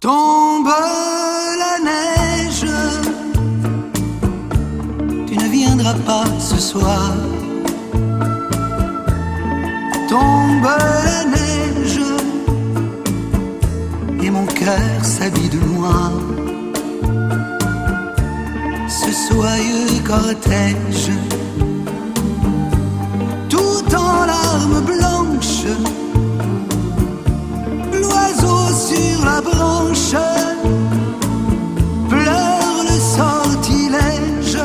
Tombe la neige, tu ne viendras pas ce soir. Tombe la neige, et mon cœur s'habille de noir. Ce soyeux cortège, tout en larmes blanches, l'oiseau sur la branche pleure le sortilège.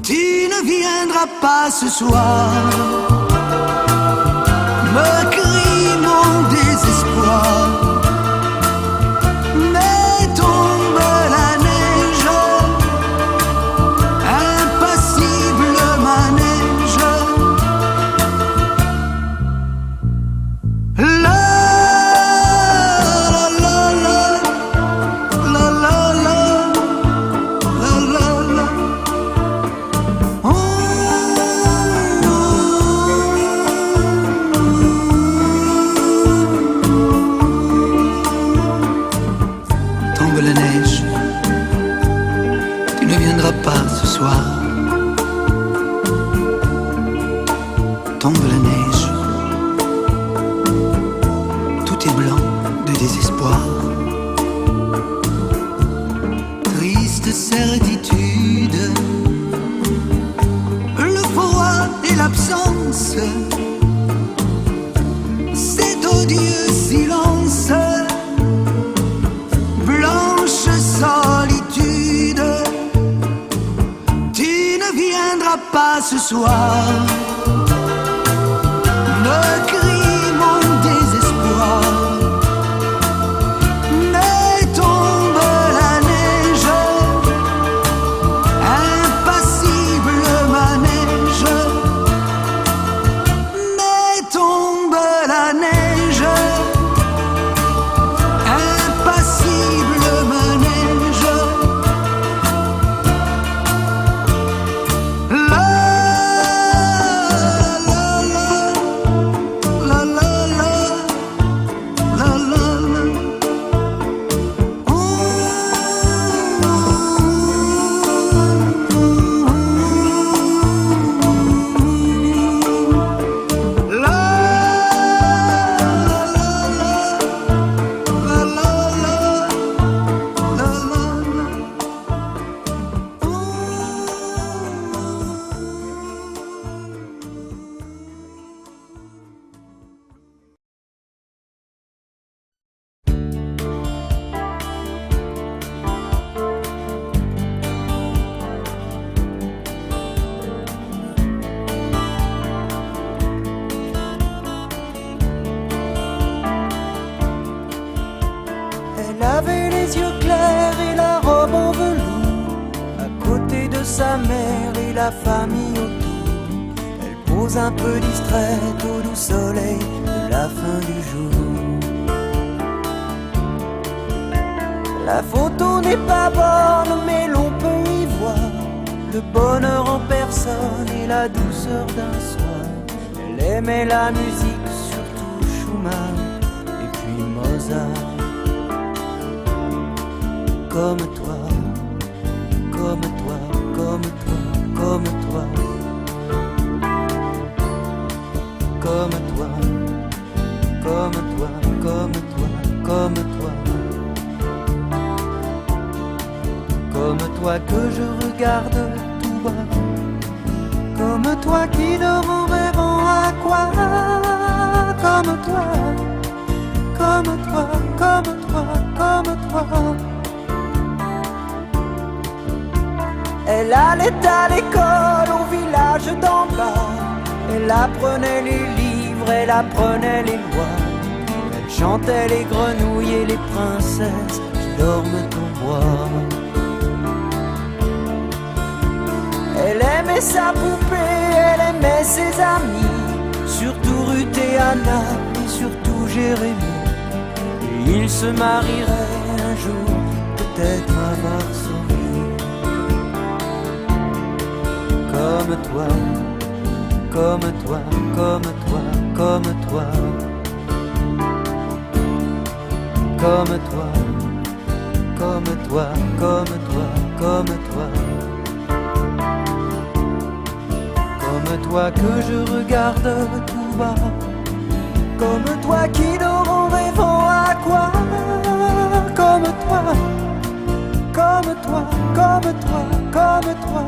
Tu ne viendras pas ce soir, me crie mon désespoir. Mais tombe la neige, impassible manège. La la neige, tu ne viendras pas ce soir. Tombe la neige, tout est blanc de désespoir. Triste certitude, le froid et l'absence, cet odieux silence. Blanche solitude, tu ne viendras pas ce soir, me crie mon désespoir. Mais tombe la neige, impassible manège. Mais tombe la neige, impassible manège. La la la la la la la la. Elle avait les yeux clairs et la robe en velours, à côté de sa mère et la famille autour. Elle pose un peu distraite au doux soleil de la fin du jour. La photo n'est pas bonne, mais l'on peut y voir le bonheur en personne et la douceur d'un soir. Elle aimait la musique, surtout Schumann et puis Mozart. Comme toi, comme toi, comme toi, comme toi, comme toi, comme toi, comme toi, comme toi, comme toi que je regarde tout bas, comme toi qui dort en rêvant à quoi, comme toi, comme toi, comme toi, comme toi. Elle allait à l'école au village d'en bas. Elle apprenait les livres, elle apprenait les lois. Elle chantait les grenouilles et les princesses qui dorment au bois. Elle aimait sa poupée, elle aimait ses amis, surtout Ruth et Anna et surtout Jérémie. Et ils se marieraient un jour, peut-être à Varsovie. Comme toi, comme toi, comme toi, comme toi, comme toi, comme toi, comme toi, comme toi. Comme toi que je regarde tout bas, comme toi qui dort en rêvant à quoi? Comme toi, comme toi, comme toi, comme toi.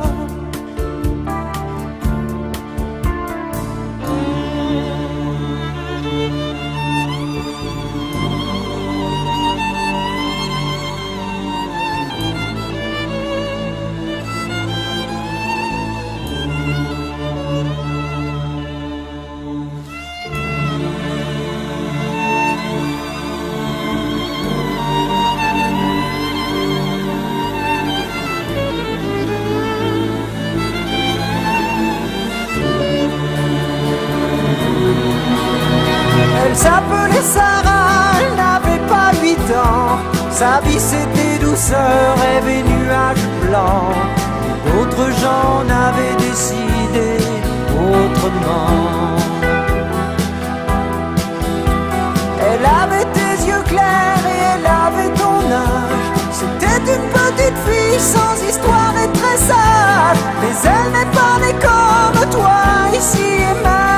Elle s'appelait Sarah, elle n'avait pas 8 ans. Sa vie c'était douceur, rêve et nuages blancs. D'autres gens n'avaient décidé autrement. Elle avait tes yeux clairs et elle avait ton âge. C'était une petite fille sans histoire et très sage. Mais elle n'est pas née comme toi, ici et maintenant.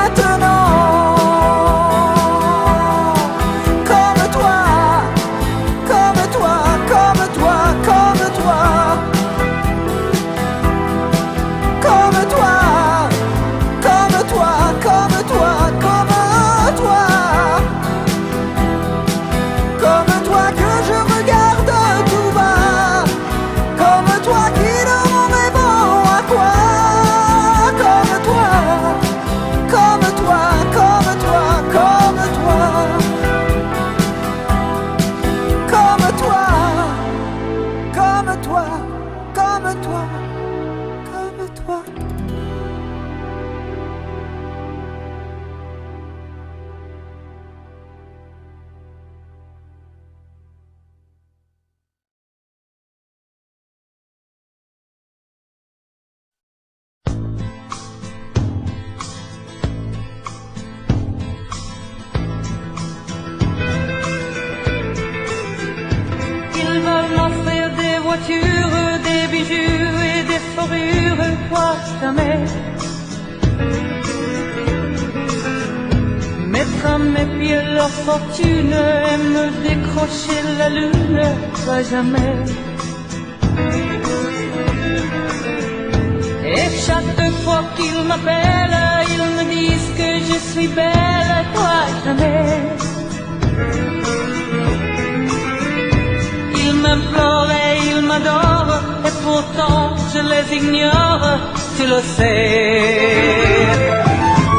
Des bijoux et des fourrures, quoi jamais mettre à mes pieds leur fortune et me décrocher la lune, quoi jamais. Et chaque fois qu'ils m'appellent, ils me disent que je suis belle, quoi jamais. Ils m'implorent et ils m'adorent, et pourtant je les ignore, tu le sais.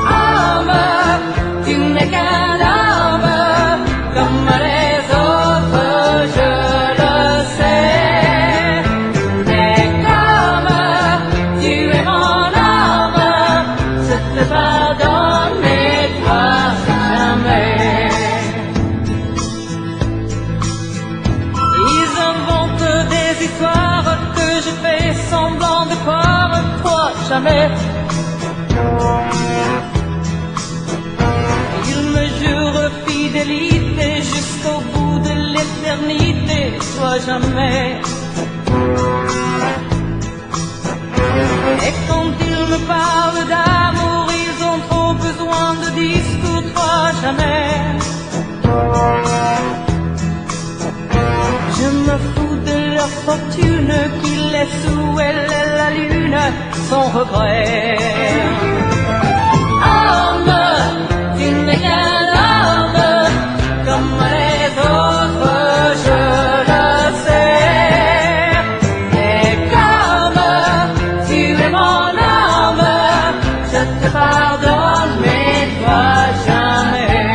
Homme, tu n'es qu'un homme, comme les autres, je le sais. Mais comme tu es mon homme, je te pardonne, mais toi jamais. Ils inventent des histoires que je fais semblant de croire, toi jamais. Ils me jurent fidélité jusqu'au bout de l'éternité, toi jamais. Et quand ils me parlent d'amour, ils ont trop besoin de discours, toi jamais. Je me fous de leur fortune, qu'ils laissent où elle est la lune, sans regret. Homme, tu n'es qu'un homme, comme les autres, je le sais. Et comme tu es mon homme, je te pardonne, mais toi jamais.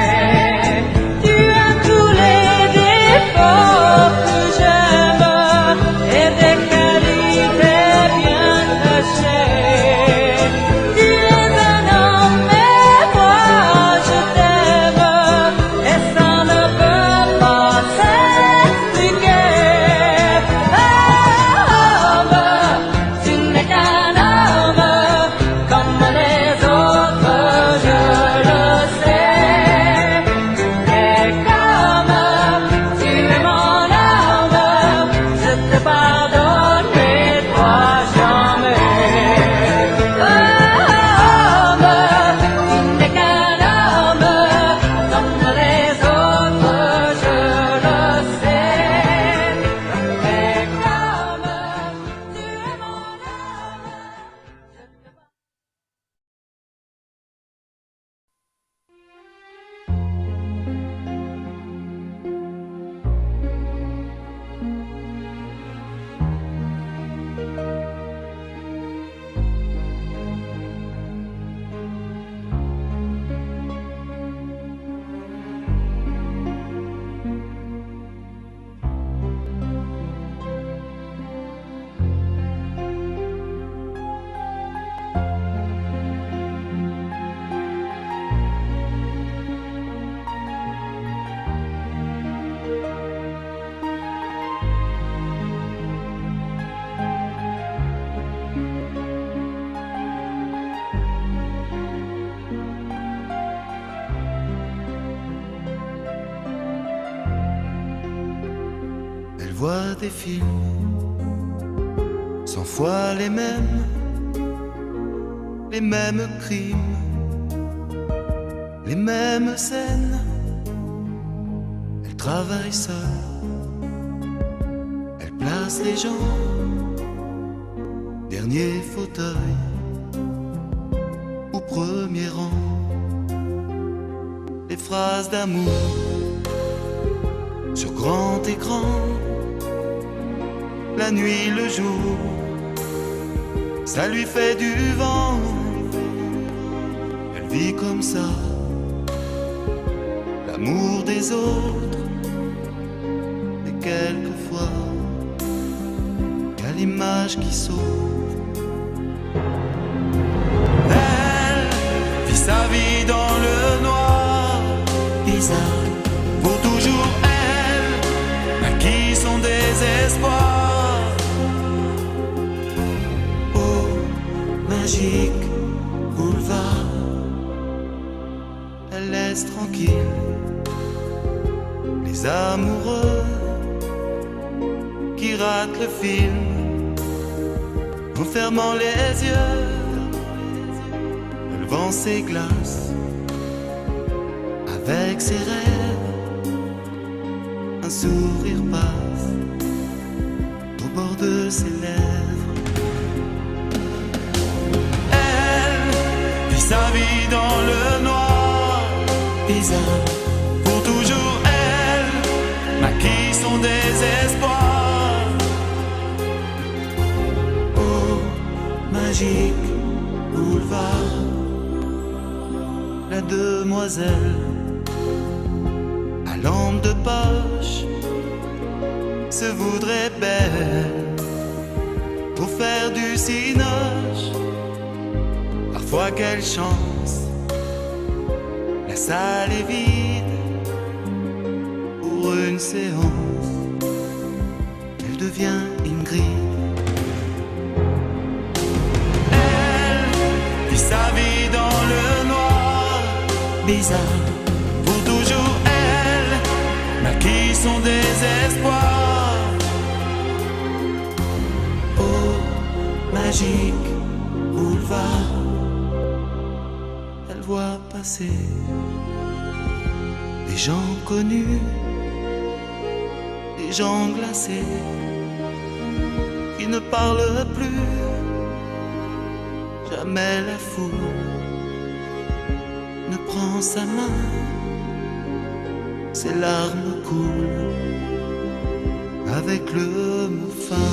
Tu as tous les défauts que j'aime et des qualités bien cachées. Tu vois des films, 100 fois les mêmes crimes, les mêmes scènes. Elle travaille seule, elle place les gens, dernier fauteuil au premier rang. Les phrases d'amour sur grand écran, la nuit, le jour, ça lui fait du vent. Elle vit comme ça, l'amour des autres. Mais quelquefois, y a l'image qui sauve. Elle vit sa vie dans le noir, bizarre, pour toujours elle naquit son désespoir. Oh, magique boulevard, elle laisse tranquille les amoureux qui ratent le film en fermant les yeux. Elle vend ses glaces avec ses rêves, un sourire passe au bord de ses lèvres. Elle vit sa vie dans le noir, bizarre, pour toujours elle maquille son désespoir. Oh, magique boulevard, la demoiselle à lampe de poche se voudrait belle pour faire du cinoche. Parfois quelle chance, la salle est vide. Pour une séance, elle devient Ingrid. Elle vit sa vie dans le noir, bizarre, pour toujours elle maquille son désespoir. Oh, magique boulevard, elle voit passer des gens connus, des gens glacés qui ne parlent plus. Jamais la foule ne prend sa main, ses larmes coulent avec le fin.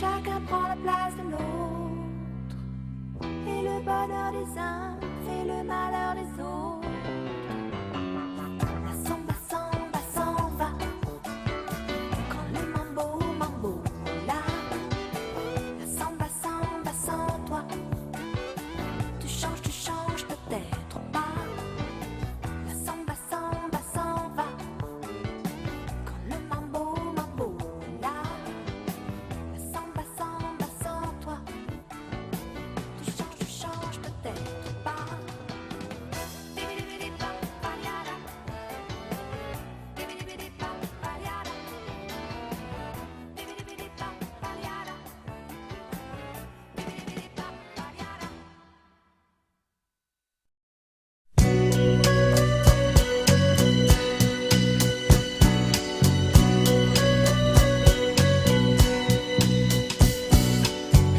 Chacun prend la place de l'autre et le bonheur des uns fait et le malheur des autres. La samba, samba s'en va quand le mambo, mambo là. La samba, samba sans toi. Tu changes peut-être pas. La samba, samba s'en va quand le mambo, mambo là. La samba, samba sans toi. Tu changes peut-être pas.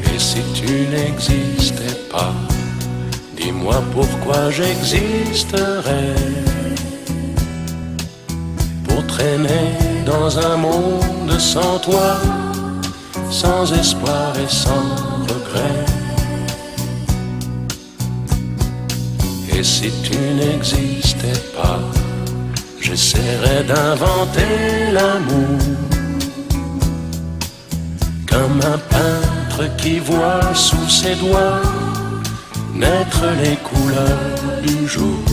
Et si tu n'existais pas, dis-moi pourquoi j'existerais. Pour traîner dans un monde sans toi, sans espoir et sans regret. Et si tu n'existais pas, j'essaierais d'inventer l'amour. Comme un peintre qui voit sous ses doigts naître les couleurs du jour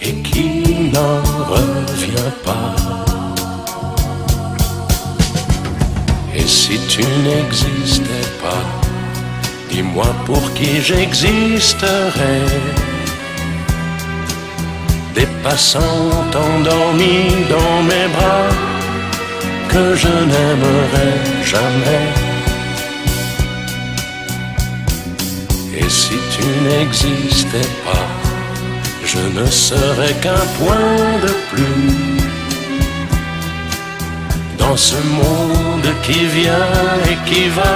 et qui n'en revient pas. Et si tu n'existais pas, dis-moi pour qui j'existerais. Des passants endormis dans mes bras que je n'aimerai jamais. Et si tu n'existais pas, je ne serais qu'un point de plus dans ce monde qui vient et qui va.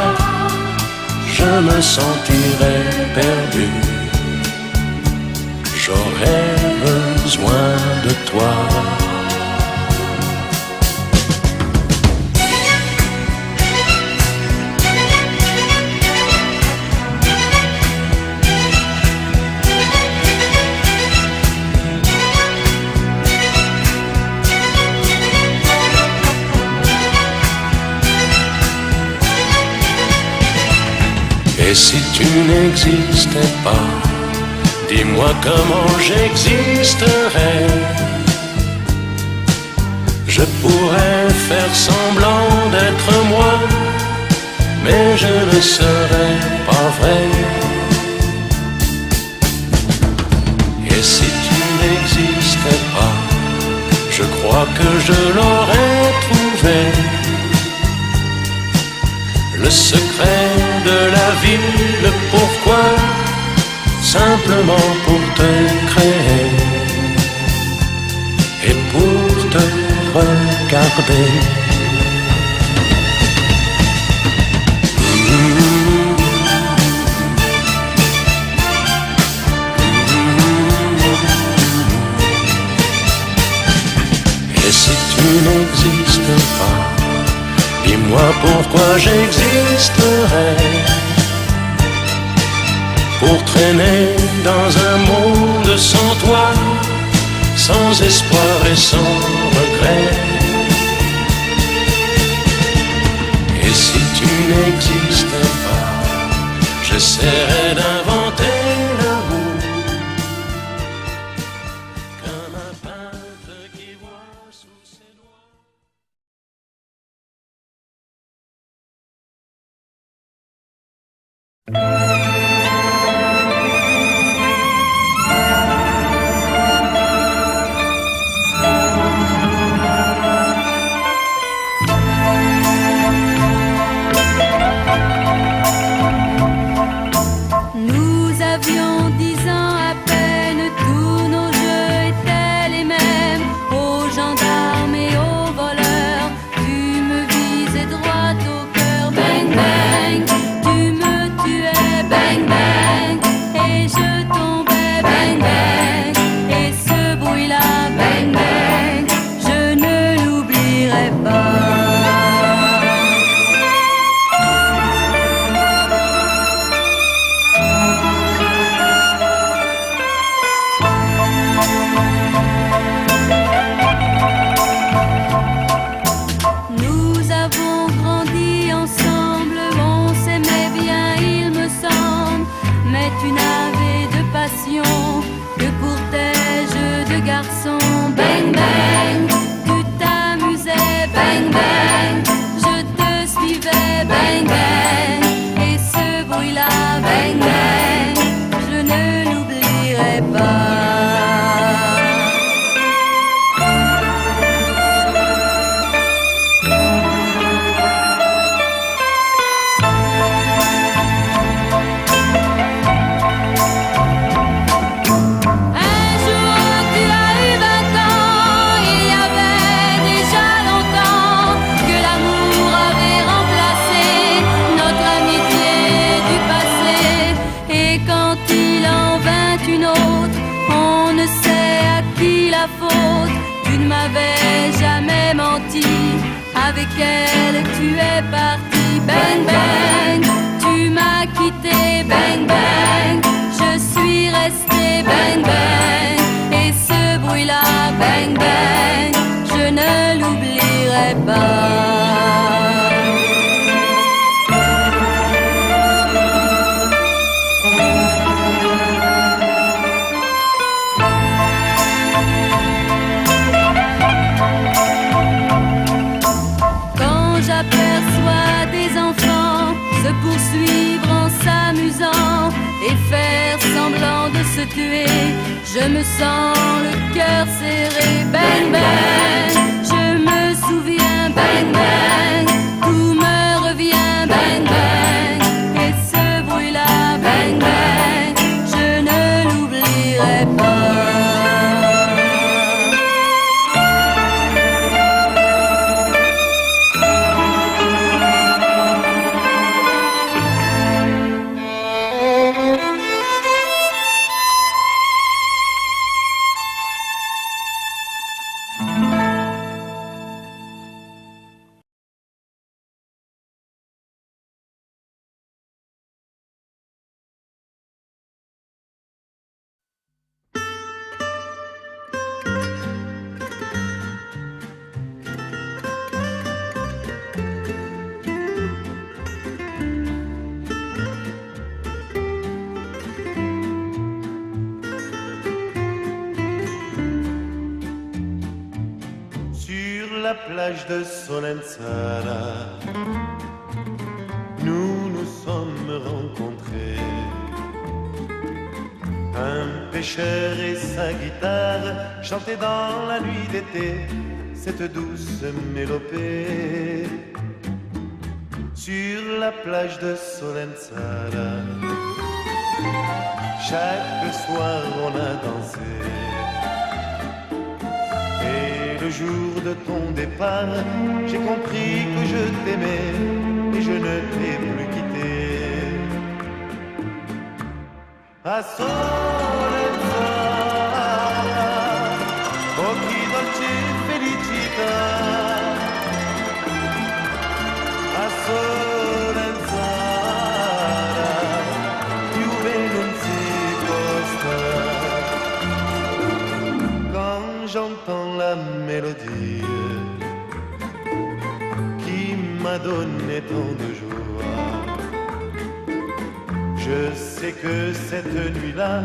Je me sentirais perdu. J'aurais besoin de toi. Et si tu n'existais pas, dis-moi comment j'existerais. Je pourrais faire semblant d'être moi, mais je ne serais pas vrai. Et si tu n'existais pas, je crois que je l'aurais trouvé. Le secret de la vie, le pourquoi, simplement pour te créer et pour te regarder. Et si tu n'existes pas, dis-moi pourquoi j'existerais. Pour traîner dans un monde sans toi, sans espoir et sans regret. Et si tu n'existais pas, j'essaierais d'inventer l'amour. Comme un peintre qui voit sous ses doigts. Nous mais tu n'avais de passion que pour tes jeux de garçon. Bang bang, tu t'amusais, bang bang, je te suivais, bang bang, et ce bruit-là, bang bang, je ne l'oublierai pas. Tu ne m'avais jamais menti, avec elle tu es parti. Bang bang, tu m'as quitté. Bang bang, je suis resté. Bang bang, et ce bruit-là, bang bang, je ne l'oublierai pas. J'aperçois des enfants se poursuivre en s'amusant et faire semblant de se tuer. Je me sens le cœur serré. Bang bang, je me souviens. Bang bang, tout me revient. Bang bang, et ce bruit-là, bang bang, je ne l'oublierai pas. La plage de Solenzara, nous nous sommes rencontrés. Un pêcheur et sa guitare chantaient dans la nuit d'été cette douce mélopée. Sur la plage de Solenzara, chaque soir on a dansé. Le jour de ton départ, j'ai compris que je t'aimais et je ne t'ai plus quitté. A Solenzara, occhi dolce felicità. A Solenzara, più bene non si posta. Quand j'entends la mélodie qui m'a donné tant de joie, je sais que cette nuit-là,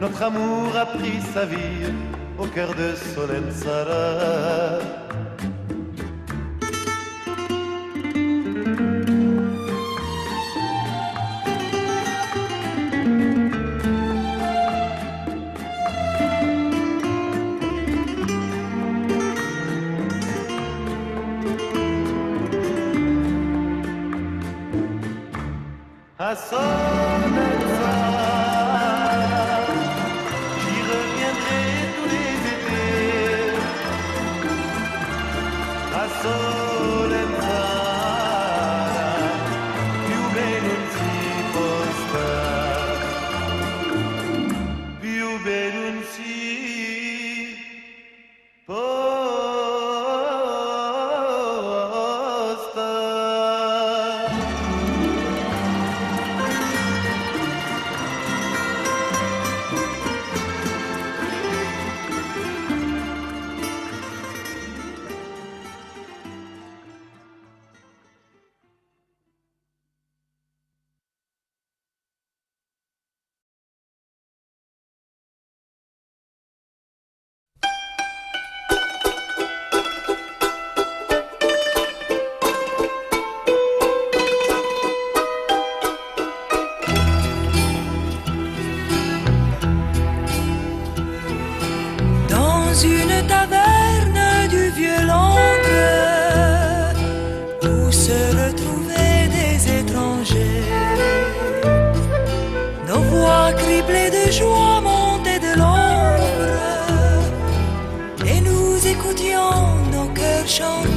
notre amour a pris sa vie au cœur de Solenzara. À Solenzara, j'y reviendrai tous les étés. une taverne du vieux Londres où se retrouvaient des étrangers. Nos voix criblées de joie montaient de l'ombre et nous écoutions nos cœurs chanter.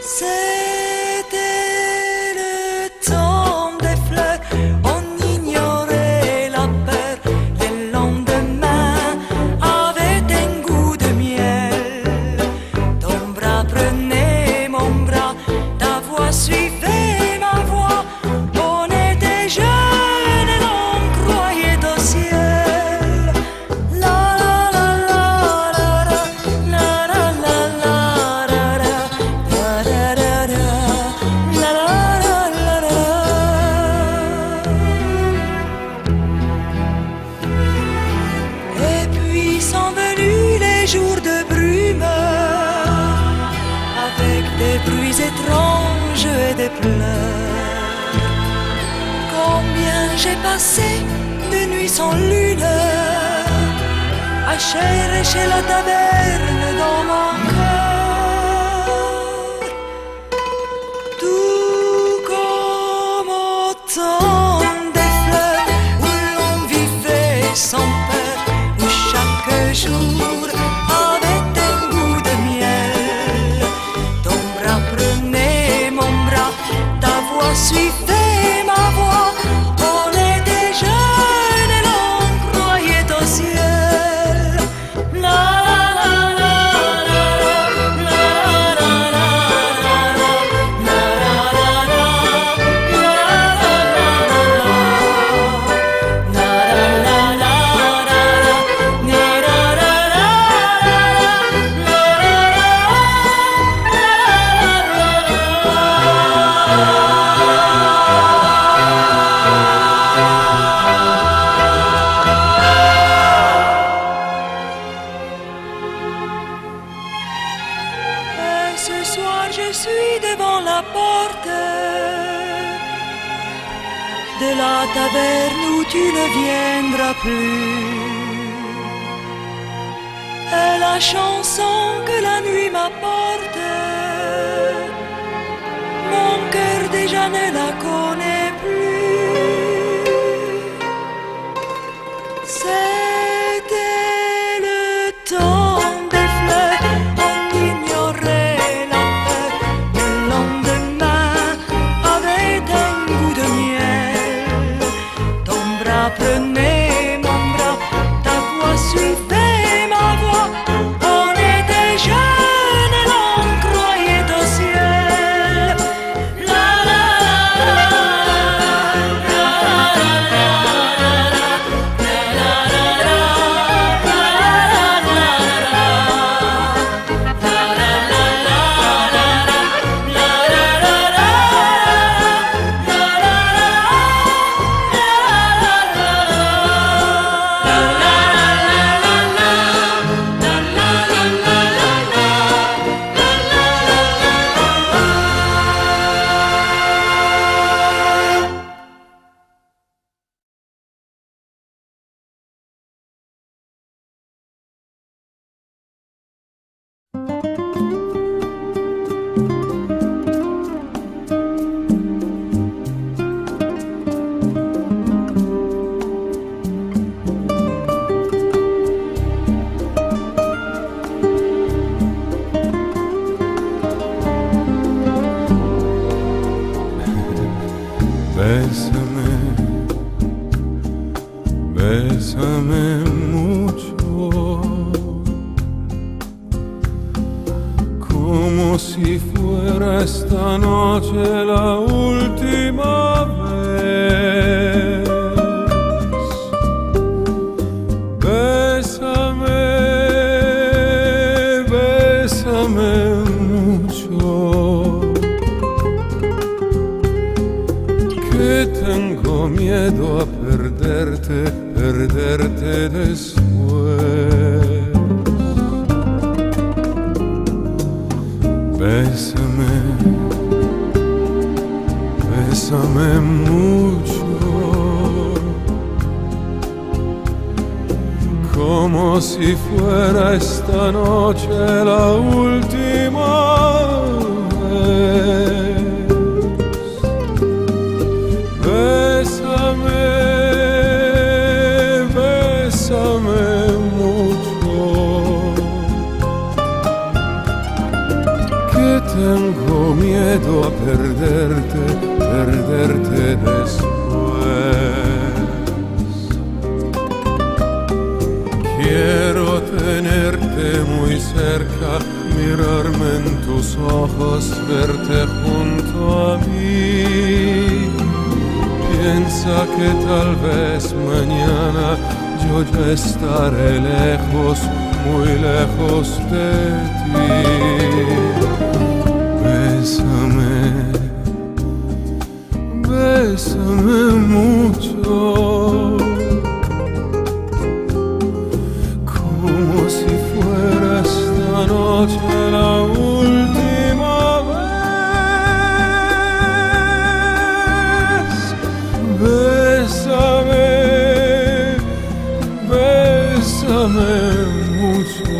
C'était le temps des fleurs, on ignorait la peur. Les lendemains avaient un goût de miel. Ton bras prenait mon bras, ta voix suivait ma voix. On était jeunes et l'on croyait au ciel. La la la la la la la la la la la la la la la la. Et puis sont venus les jours de brume, avec des bruits étranges et des pleurs. Combien j'ai passé de nuits sans lune à chercher la taverne dans mon cœur. Tout comme au temps des fleurs où l'on vivait sans peur, où chaque jour avait un goût de miel. Ton bras prenait mon bras, ta voix suivait ma voix. On était jeunes et l'on croyait au ciel. La la la la la la la la la Et ce soir je suis devant la porte de la taverne où tu ne viendras plus. Et la chanson que la nuit m'apporte, mon cœur déjà ne la connaît plus. C'était le temps des fleurs, on ignorait la peur. Le lendemain avait un goût de miel. Ton bras prenait mon bras, ta voix suivait ma voix. On était jeunes et l'on croyait au ciel. La la la la la Bésame, bésame mucho, como si fuera esta noche la última vez. Bésame, bésame mucho, que tengo miedo a perderte, perderte después. Bésame, bésame mucho, como si fuera esta noche la última vez. Bésame, bésame mucho, que tengo miedo a perderte, perderte después. Quiero tenerte muy cerca, mirarme en tus ojos, verte junto a mí. Piensa que tal vez mañana yo ya estaré lejos, muy lejos de ti. Bésame, bésame mucho, como si fuera esta noche la última vez. Bésame, bésame mucho,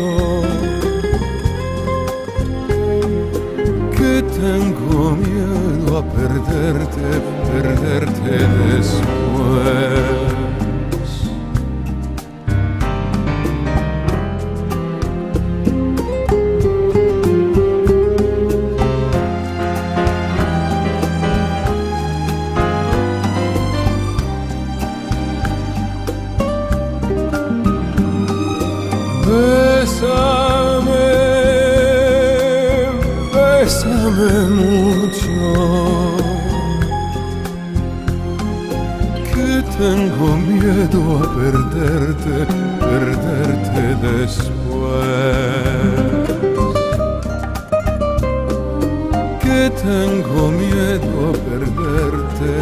que tengo miedo a perderte, perderte después. Bésame, bésame mucho, que tengo miedo a perderte, perderte después. Que tengo miedo a perderte,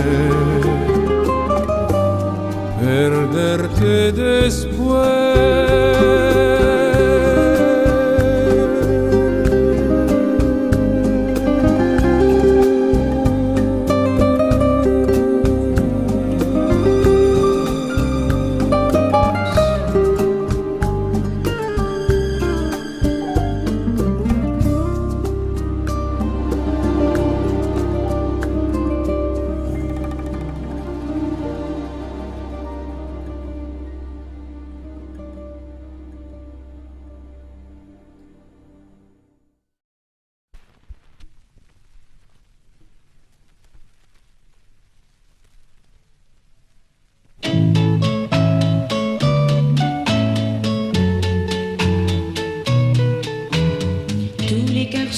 perderte después.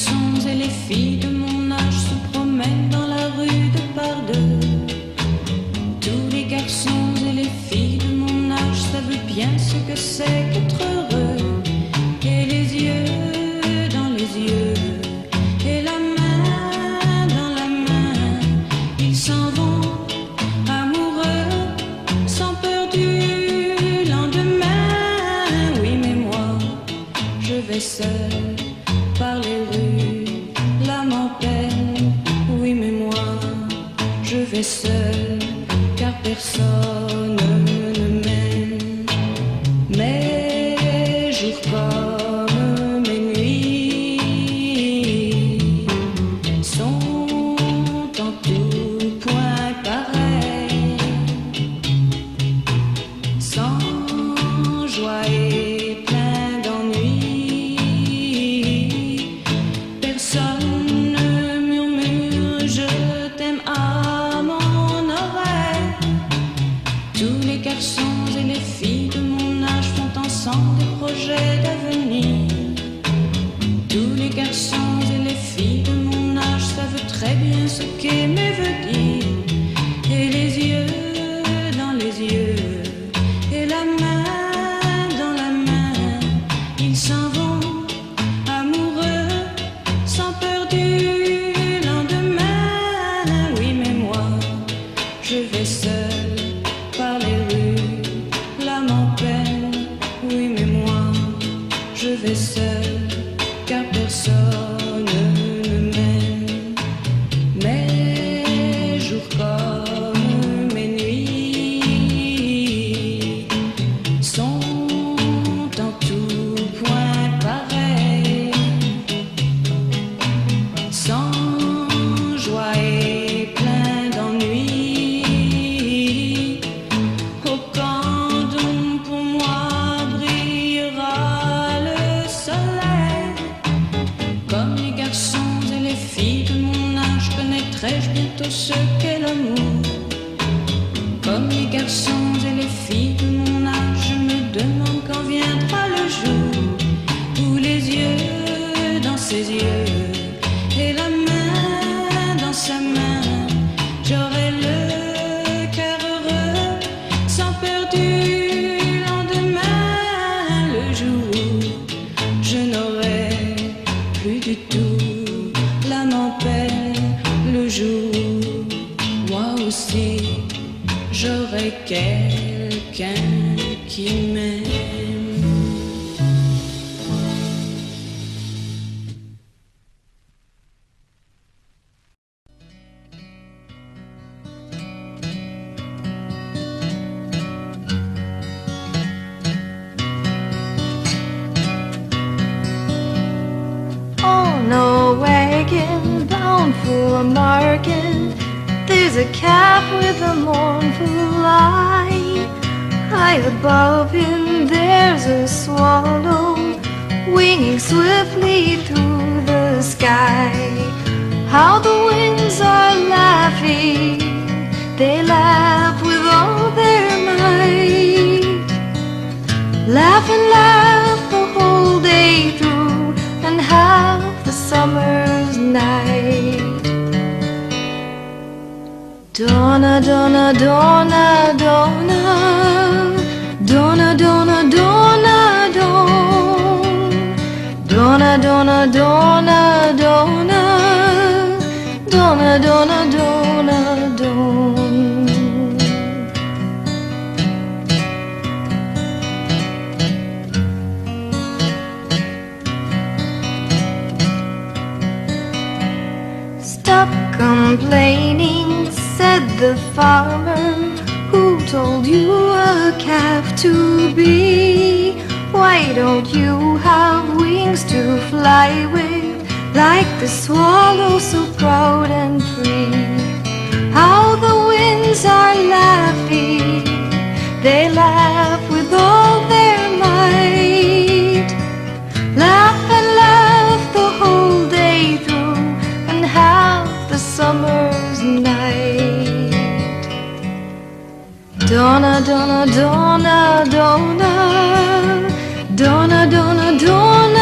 Sont Comme les garçons et les filles de mon âge, je me demande quand viendra le jour où les yeux dans ses yeux et la main dans sa main, j'aurai le cœur heureux sans peur du lendemain. Le jour où je n'aurai plus du tout l'âme en peine, le jour où moi aussi j'aurai quelqu'un qui m'aime. On a wagon bound for market, there's a calf with a mournful eye. High above him there's a swallow winging swiftly through the sky. How the winds are laughing, they laugh with all their might. Laugh and laugh the whole day through and half the summer's night. Donna, Donna, Donna, Donna, Donna, Donna, Donna, Donna, Donna, Donna, Donna, Donna, Donna, Donna, Donna, Donna. Stop complaining, said the farmer. Who told you a calf to be? Why don't you have wings to fly with, like the swallow so proud and free? How the winds are laughing, they laugh with all their might. Laugh and laugh the whole day through and half the summer's night. Donna, Donna, Donna, Donna, Donna, Donna, Donna,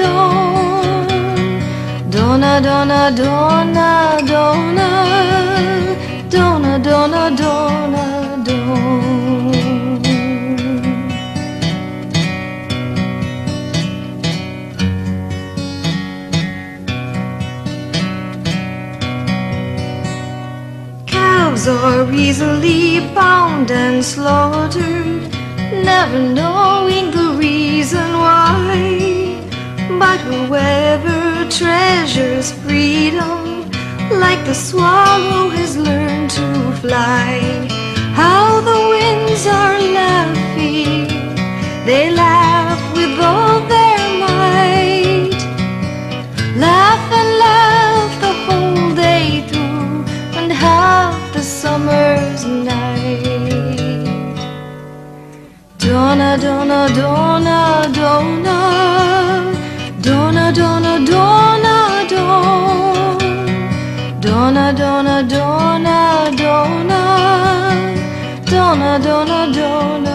Donna, Donna, Donna, Donna, Donna, Donna, Donna, Donna, Donna. Calves are easily bound and slaughtered, never knowing the reason why. But whoever treasures freedom, like the swallow has learned to fly. How the winds are laughing, they laugh with all their might. Laugh and laugh the whole day through and half the summer's night. Donna, Donna, Donna, Donna, Donna, Donna, Donna, Donna, Donna, Donna, Donna, Donna, Donna, Donna, Donna.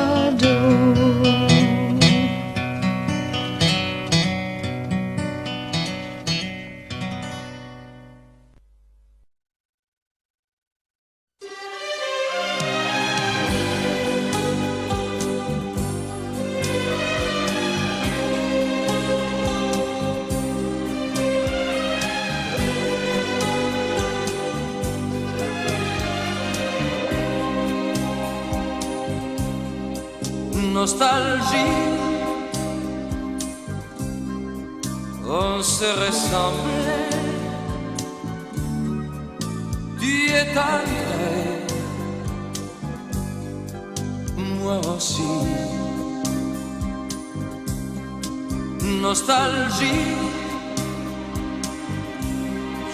Nostalgie, on se ressemblait, tu es tendre, moi aussi. Nostalgie,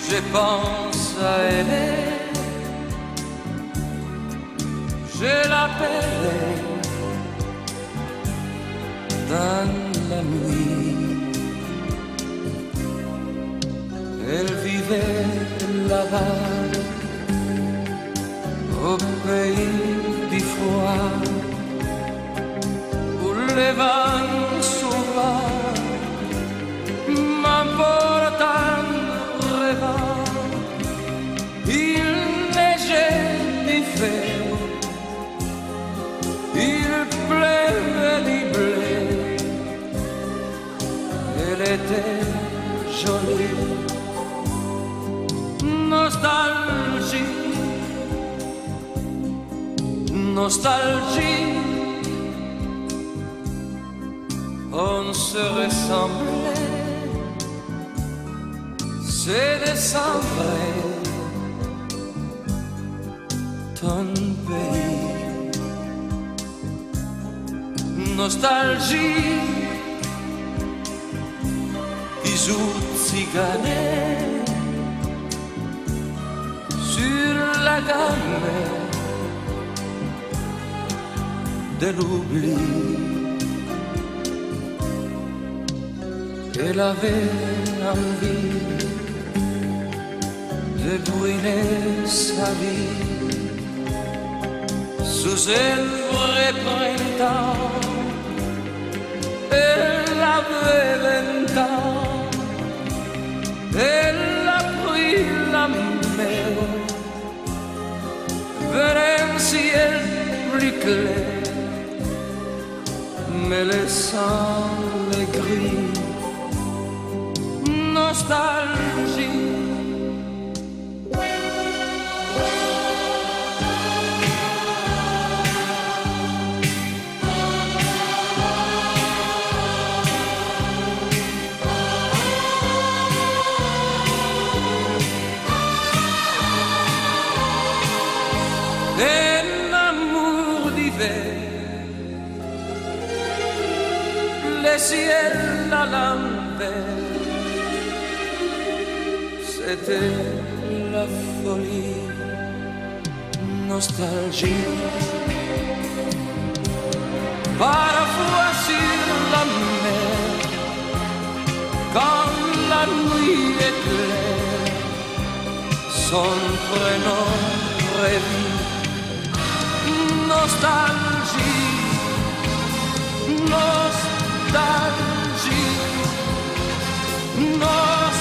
je pense à elle, je l'appelle dans la nuit. Elle vivait là-bas au pays fois où les vents sauvages m'emportent en rêvant. Il neigeait l'hiver, il pleuvait du blé. Elle était jolie, nostalgie, nostalgie. On se ressemblait, c'est décembre, ton pays. Nostalgie, bisous ciganés sur la gamme de l'oubli. Elle avait envie de brûler sa vie sous un vrai printemps. Elle avait 20 ans, elle a pris la mer vers un ciel plus clair, me laissant les gris. Nostalgie. Un amour d'hiver, le ciel à l'envers. C'était la folie, nostalgie. Parfois sur la mer, quand la nuit est claire, son prénom revit. Nostalgie, nostalgie, nostalgie.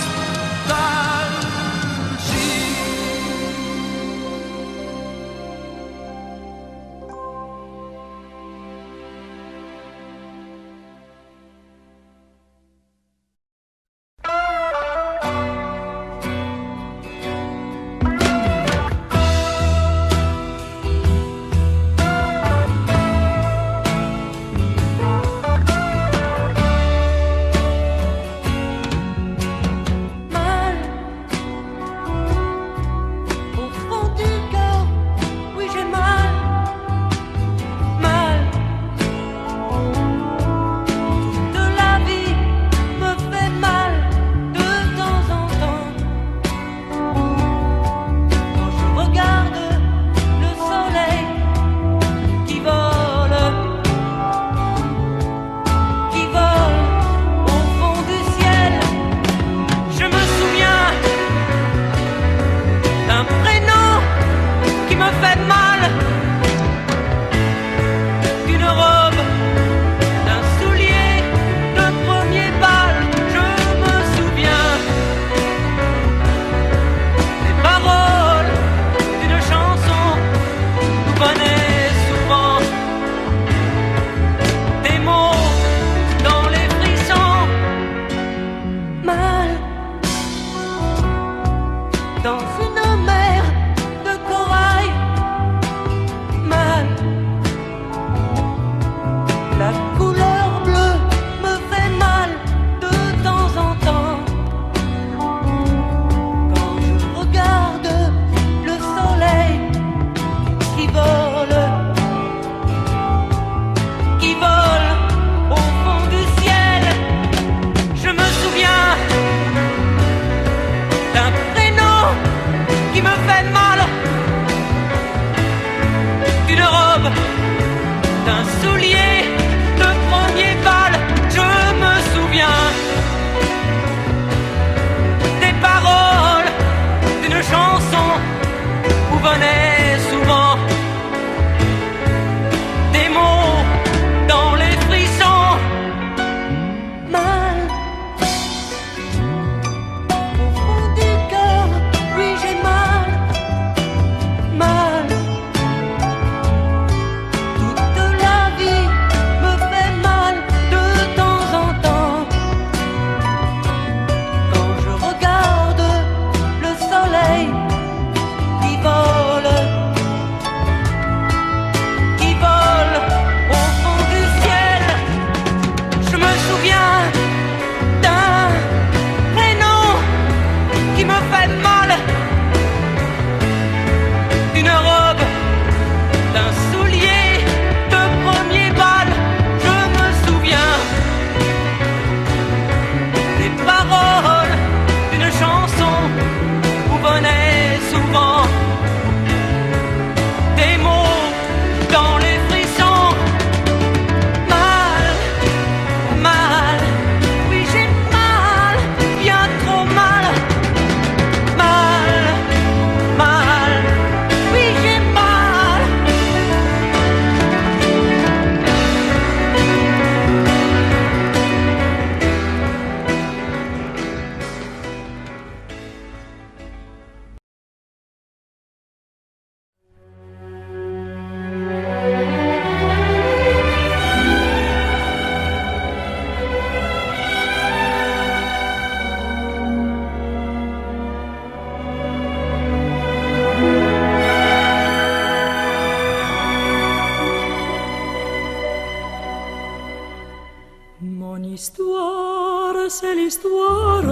L'histoire, c'est l'histoire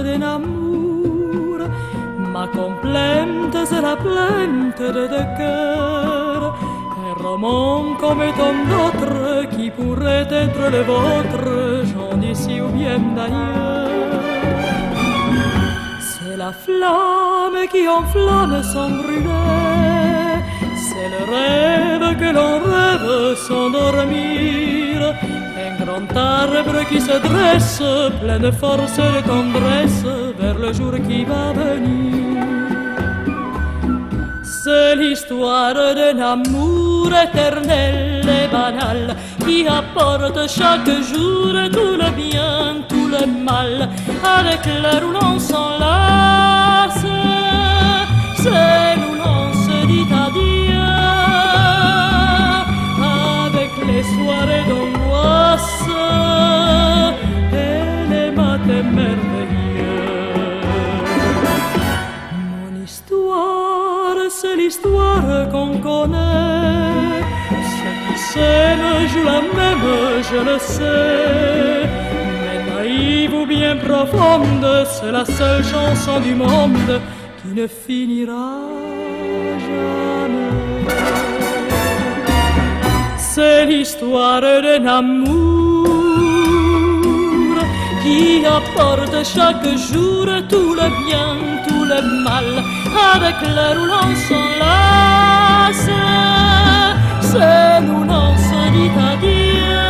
d'un amour. Ma complainte, c'est la plainte de deux cœurs. Un roman comme tant d'autres qui pourrait être le vôtre, j'en d'ici ou bien d'ailleurs. C'est la flamme qui enflamme sans brûler. C'est le rêve que l'on rêve sans dormir. Un grand arbre qui se dresse, plein de force et de tendresse, vers le jour qui va venir. C'est l'histoire d'un amour éternel et banal qui apporte chaque jour tout le bien, tout le mal, avec l'heure où l'on s'enlace. C'est où l'on se dit adieu, avec les soirées d'angoisse et les matins merveilleux. Mon histoire, c'est l'histoire qu'on connaît. Ceux qui s'aiment jouent la même, je le sais. Mais naïve ou bien profonde, c'est la seule chanson du monde qui ne finira jamais. C'est l'histoire d'un amour qui apporte chaque jour tout le bien, tout le mal, avec l'heure où l'on s'enlace. C'est où l'on se dit adieu,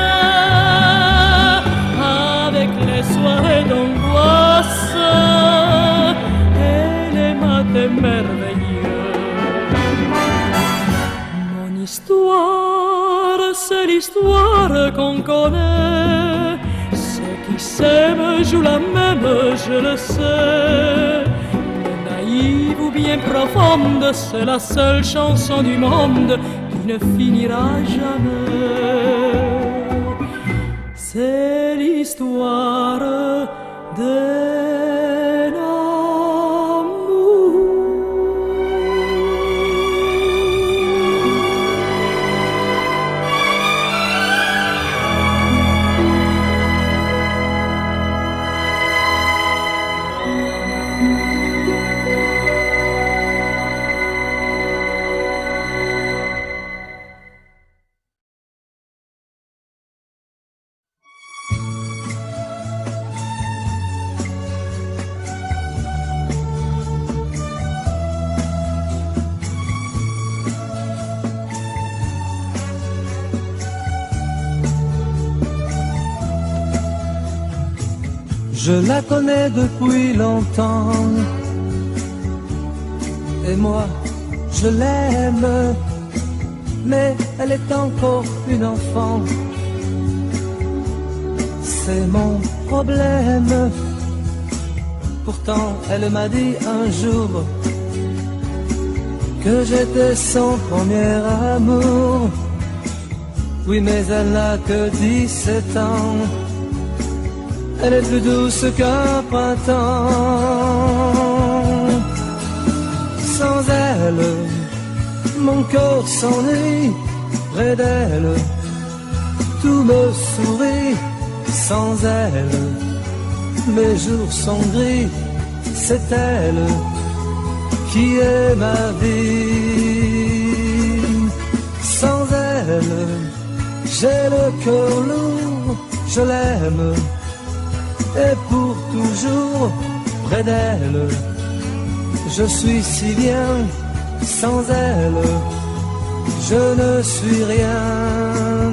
avec les soirées d'angoisse et les matins merveilleux. Mon histoire, c'est l'histoire qu'on connaît. Ceux qui s'aiment jouent la même, je le sais. Mais naïve ou bien profonde, c'est la seule chanson du monde qui ne finira jamais. C'est l'histoire d'un amour. Je la connais depuis longtemps, et moi je l'aime, mais elle est encore une enfant. C'est mon problème. Pourtant elle m'a dit un jour que j'étais son premier amour. Oui, mais elle n'a que 17 ans. Elle est plus douce qu'un printemps. Sans elle, mon cœur s'ennuie. Près d'elle, tout me sourit. Sans elle, mes jours sont gris. C'est elle qui est ma vie. Sans elle, j'ai le cœur lourd. Je l'aime, et pour toujours près d'elle, je suis si bien. Sans elle, je ne suis rien.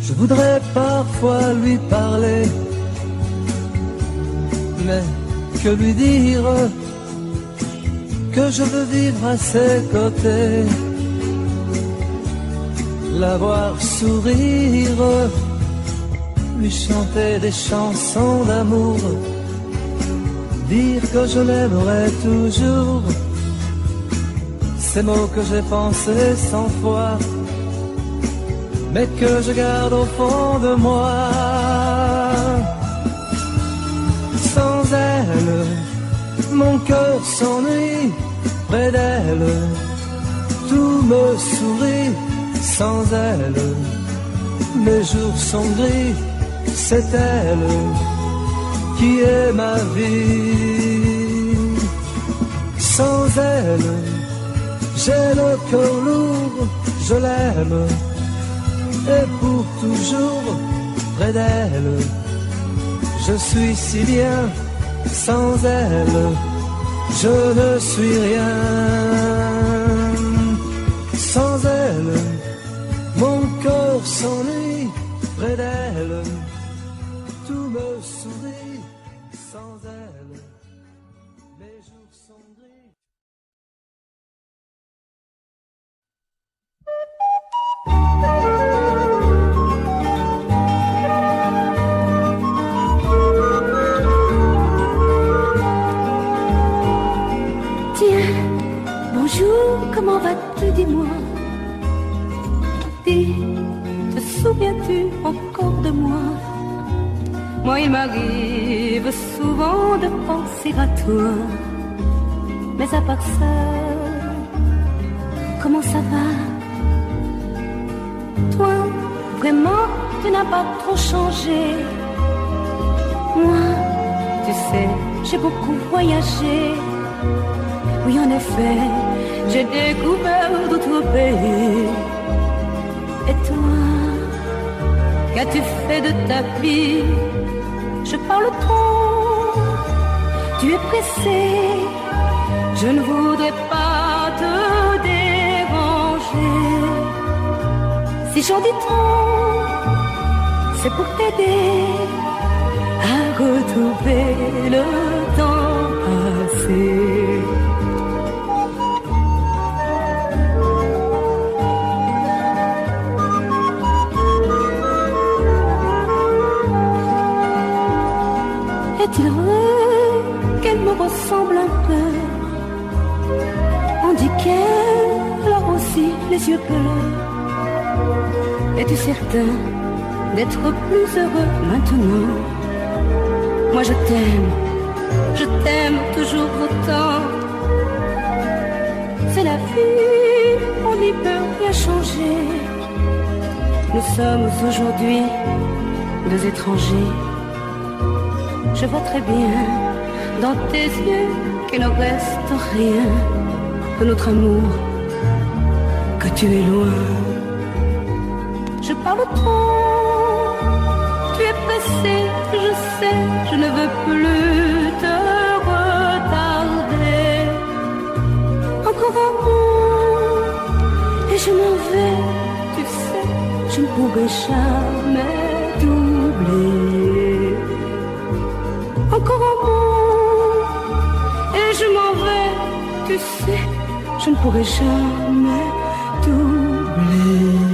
Je voudrais parfois lui parler, mais que lui dire que je veux vivre à ses côtés, la voir sourire, lui chanter des chansons d'amour, dire que je l'aimerai toujours, ces mots que j'ai pensés 100 fois. mais que je garde au fond de moi. Sans elle, mon cœur s'ennuie, près d'elle, tout me sourit. Sans elle, mes jours sont gris, c'est elle qui est ma vie. Sans elle, j'ai le cœur lourd, je l'aime, et pour toujours près d'elle, je suis si bien. Sans elle, je ne suis rien. Sans elle, mon cœur s'ennuie, près d'elle, tout me sourit. Sans elle, mes jours sont gris. Tiens, bonjour, comment vas-tu, dis-moi. Dis, te souviens-tu encore de moi? Moi, il m'arrive souvent de penser à toi. Mais à part ça, comment ça va? Toi, vraiment, tu n'as pas trop changé. Moi, tu sais, j'ai beaucoup voyagé. Oui, en effet, j'ai découvert d'autres pays. Et toi, qu'as-tu fait de ta vie? Je parle trop, tu es pressé. Je ne voudrais pas te déranger. Si j'en dis trop, c'est pour t'aider à retrouver le temps passé. Est-il vrai qu'elle me ressemble un peu? On dit qu'elle a aussi les yeux bleus. Es-tu certain d'être plus heureux maintenant? Moi je t'aime toujours autant. C'est la vie, on n'y peut rien changer. Nous sommes aujourd'hui deux étrangers. Je vois très bien dans tes yeux qu'il ne reste rien de notre amour, que tu es loin. Je parle trop, tu es pressé, je sais, je ne veux plus te retarder. Encore un mot et je m'en vais, tu sais, je ne pourrai jamais t'oublier. Encore un mot et je m'en vais, tu sais, je ne pourrai jamais t'oublier.